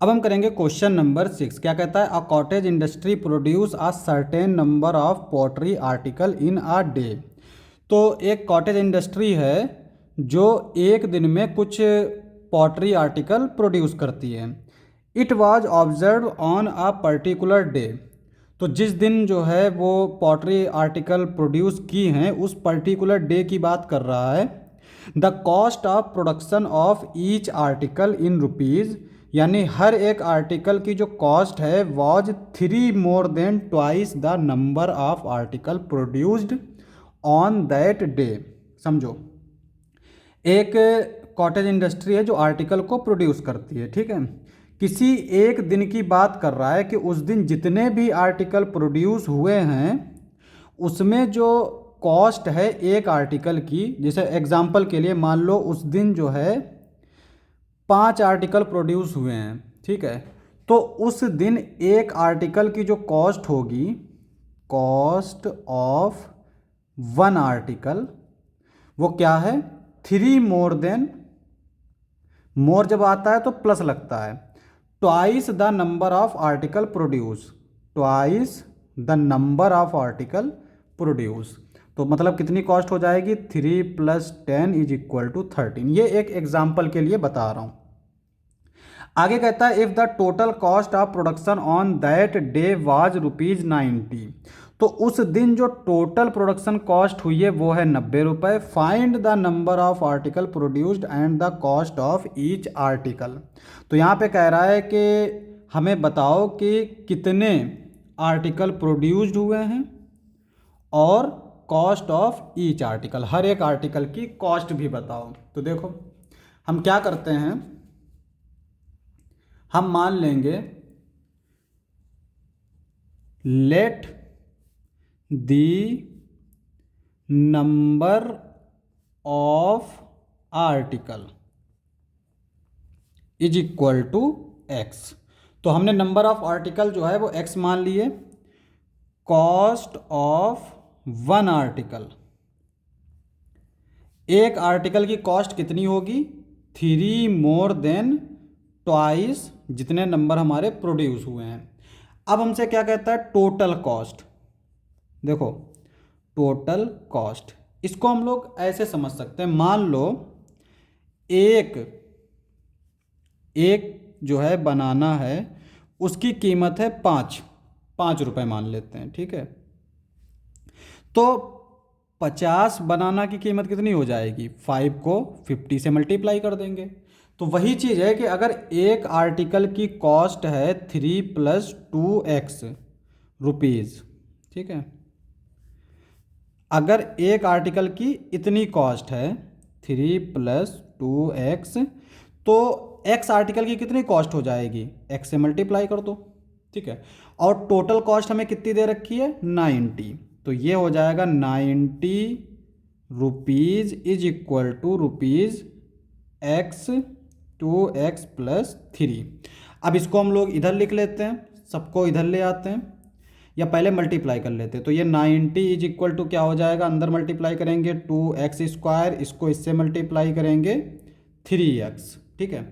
अब हम करेंगे क्वेश्चन नंबर 6। क्या कहता है, a cottage industry produce a certain number of pottery article in a day. तो एक कॉटेज इंडस्ट्री है जो एक दिन में कुछ पॉटरी आर्टिकल प्रोड्यूस करती है। It was observe on a particular day. तो जिस दिन जो है वो पॉटरी आर्टिकल प्रोड्यूस की हैं उस पर्टिकुलर डे की बात कर रहा है। The cost of production of each article in rupees, यानी हर एक आर्टिकल की जो कॉस्ट है was 3 more than twice the number of article produced on that day. समझो, एक कॉटेज इंडस्ट्री है जो आर्टिकल को प्रोड्यूस करती है, ठीक है। किसी एक दिन की बात कर रहा है कि उस दिन जितने भी आर्टिकल प्रोड्यूस हुए हैं उसमें जो कॉस्ट है एक आर्टिकल की, जैसे एग्जांपल के लिए मान लो उस दिन जो है 5 आर्टिकल प्रोड्यूस हुए हैं, ठीक है। तो उस दिन एक आर्टिकल की जो कॉस्ट होगी, कॉस्ट ऑफ 1 आर्टिकल, वो क्या है, 3 more than, मोर जब आता है तो प्लस लगता है, twice the number of article produce, twice the number of article produce. तो मतलब कितनी कॉस्ट हो जाएगी, 3 + 10 = 13। ये एक एग्जाम्पल के लिए बता रहा हूँ। आगे कहता है if the total cost of production on that day was ₹90। तो उस दिन जो टोटल प्रोडक्शन कॉस्ट हुई है वो है 90 रुपये। Find the number of article produced and the cost of each article. तो यहाँ पे कह रहा है कि हमें बताओ कि कितने आर्टिकल प्रोड्यूस्ड हुए हैं और कॉस्ट ऑफ ईच आर्टिकल, हर एक आर्टिकल की कॉस्ट भी बताओ। तो देखो हम क्या करते हैं, हम मान लेंगे let the number of article is equal to x. तो हमने नंबर ऑफ आर्टिकल जो है वो एक्स मान लिए। कॉस्ट ऑफ 1 आर्टिकल, एक आर्टिकल की कॉस्ट कितनी होगी, 3 more than 2 जितने नंबर हमारे प्रोड्यूस हुए हैं। अब हमसे क्या कहता है, टोटल कॉस्ट। देखो टोटल कॉस्ट, इसको हम लोग ऐसे समझ सकते हैं, मान लो एक एक जो है बनाना है उसकी कीमत है 5 रुपये मान लेते हैं, ठीक है। तो 50 बनाना की कीमत कितनी हो जाएगी, 5 को 50 से मल्टीप्लाई कर देंगे। तो वही चीज़ है कि अगर एक आर्टिकल की कॉस्ट है 3 + 2x रुपीज़, ठीक है। अगर एक आर्टिकल की इतनी कॉस्ट है 3 + 2x, तो x आर्टिकल की कितनी कॉस्ट हो जाएगी, x से मल्टीप्लाई कर दो, ठीक है। और टोटल कॉस्ट हमें कितनी दे रखी है, 90। तो ये हो जाएगा 90 rupees is equal to rupees x 2x + 3। अब इसको हम लोग इधर लिख लेते हैं, सबको इधर ले आते हैं या पहले मल्टीप्लाई कर लेते हैं। तो ये 90 इज इक्वल टू क्या हो जाएगा, अंदर मल्टीप्लाई करेंगे 2x², इसको इससे मल्टीप्लाई करेंगे 3x, ठीक है।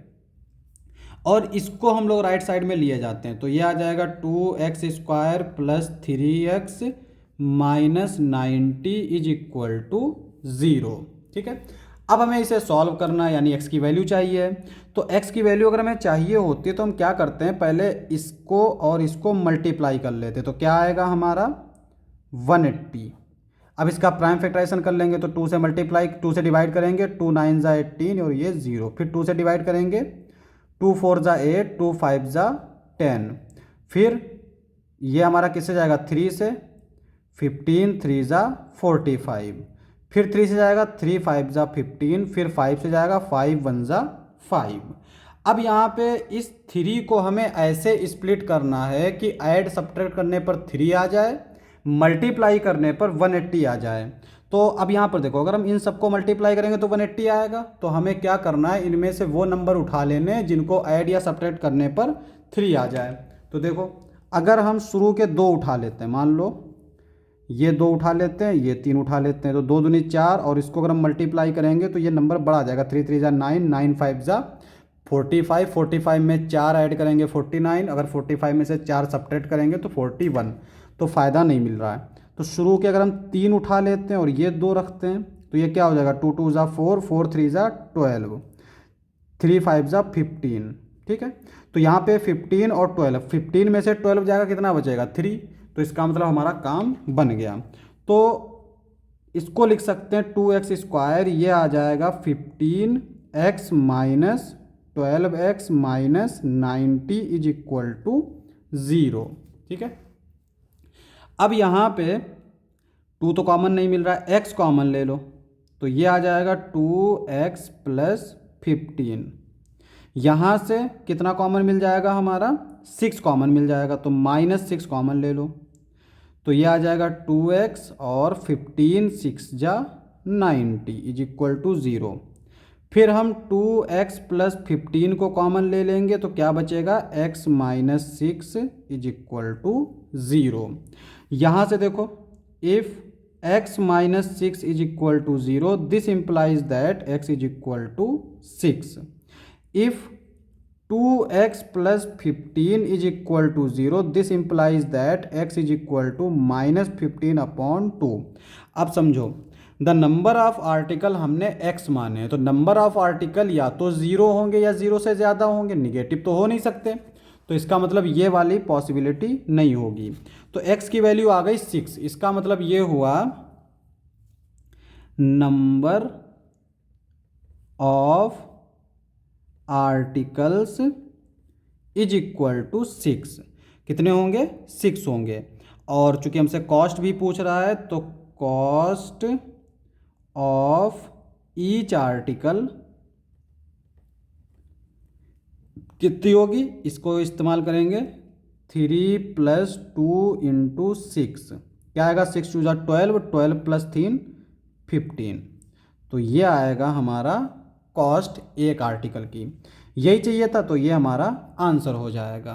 और इसको हम लोग राइट साइड में लिए जाते हैं, तो ये आ जाएगा 2x² + 3x - 90 is equal to 0, ठीक है। अब हमें इसे सॉल्व करना है, यानी x की वैल्यू चाहिए। तो x की वैल्यू अगर हमें चाहिए होती है तो हम क्या करते हैं, पहले इसको और इसको मल्टीप्लाई कर लेते हैं। तो क्या आएगा हमारा 180। अब इसका प्राइम फैक्टराइजेशन कर लेंगे तो 2 से मल्टीप्लाई, 2 से डिवाइड करेंगे, 2 9 ज़ा 18 और ये 0। फिर 2 से डिवाइड करेंगे, 2 4 ज़ा 8, 2 5 ज़ा 10। फिर ये हमारा किससे जाएगा, 3 से, 15 3 ज़ा 45। फिर 3 से जाएगा, 3 5 ज़ा 15। फिर 5 से जाएगा, 5 1 ज़ा 5। अब यहाँ पे इस 3 को हमें ऐसे स्प्लिट करना है कि ऐड सब्ट्रैक्ट करने पर 3 आ जाए, मल्टीप्लाई करने पर 180 आ जाए। तो अब यहाँ पर देखो, अगर हम इन सबको मल्टीप्लाई करेंगे तो 180 आएगा। तो हमें क्या करना है, इनमें से वो नंबर उठा लेने जिनको ऐड या सब्ट्रैक्ट करने पर 3 आ जाए। तो देखो अगर हम शुरू के 2 उठा लेते हैं, मान लो ये 2 उठा लेते हैं, ये 3 उठा लेते हैं, तो 2 दूनी 4, और इसको अगर हम मल्टीप्लाई करेंगे तो ये नंबर बड़ा आ जाएगा, 3 3 ज़ा 9, 9 5 ज़ा 45 में 4 ऐड करेंगे 49, अगर 45 में से 4 सब्ट्रैक्ट करेंगे तो 41, तो फ़ायदा नहीं मिल रहा है। तो शुरू के अगर हम 3 उठा लेते हैं और ये 2 रखते हैं तो ये क्या हो जाएगा, 2 2 ज़ा 4, 4 3 ज़ा 12, 3 5 ज़ा 15, ठीक है। तो यहाँ पे 15 और 12, 15 में से 12 जाएगा, कितना बचेगा 3, तो इसका मतलब हमारा काम बन गया। तो इसको लिख सकते हैं 2x², ये आ जाएगा 15x minus 12x minus 90 is equal to 0, ठीक है। अब यहाँ पे 2 तो कॉमन नहीं मिल रहा है, x कॉमन ले लो, तो ये आ जाएगा 2x प्लस 15। यहाँ से कितना कॉमन मिल जाएगा हमारा, 6 कॉमन मिल जाएगा, तो -6 कॉमन ले लो, तो ये आ जाएगा 2x और 15 6 जा 90 इज इक्वल टू 0। फिर हम 2x प्लस 15 को कॉमन ले लेंगे तो क्या बचेगा, x minus 6 is equal to 0। यहाँ से देखो, if x minus 6 is equal to 0, this implies that x is equal to 6। If 2x plus 15 is equal to 0, this implies that x is equal to -15/2। अब समझो, the number of article हमने x माने हैं, तो number of article या तो 0 होंगे या 0 से ज़्यादा होंगे, निगेटिव तो हो नहीं सकते, तो इसका मतलब ये वाली पॉसिबिलिटी नहीं होगी। तो x की वैल्यू आ गई 6, इसका मतलब ये हुआ number of articles is equal to 6। कितने होंगे, 6 होंगे। और चूंकि हमसे कॉस्ट भी पूछ रहा है तो कॉस्ट ऑफ ईच आर्टिकल कितनी होगी, इसको इस्तेमाल करेंगे 3 + 2 × 6, क्या आएगा, 6 2 = 12, 12 + 3 15, तो ये आएगा हमारा कॉस्ट एक आर्टिकल की। यही चाहिए था, तो ये हमारा आंसर हो जाएगा।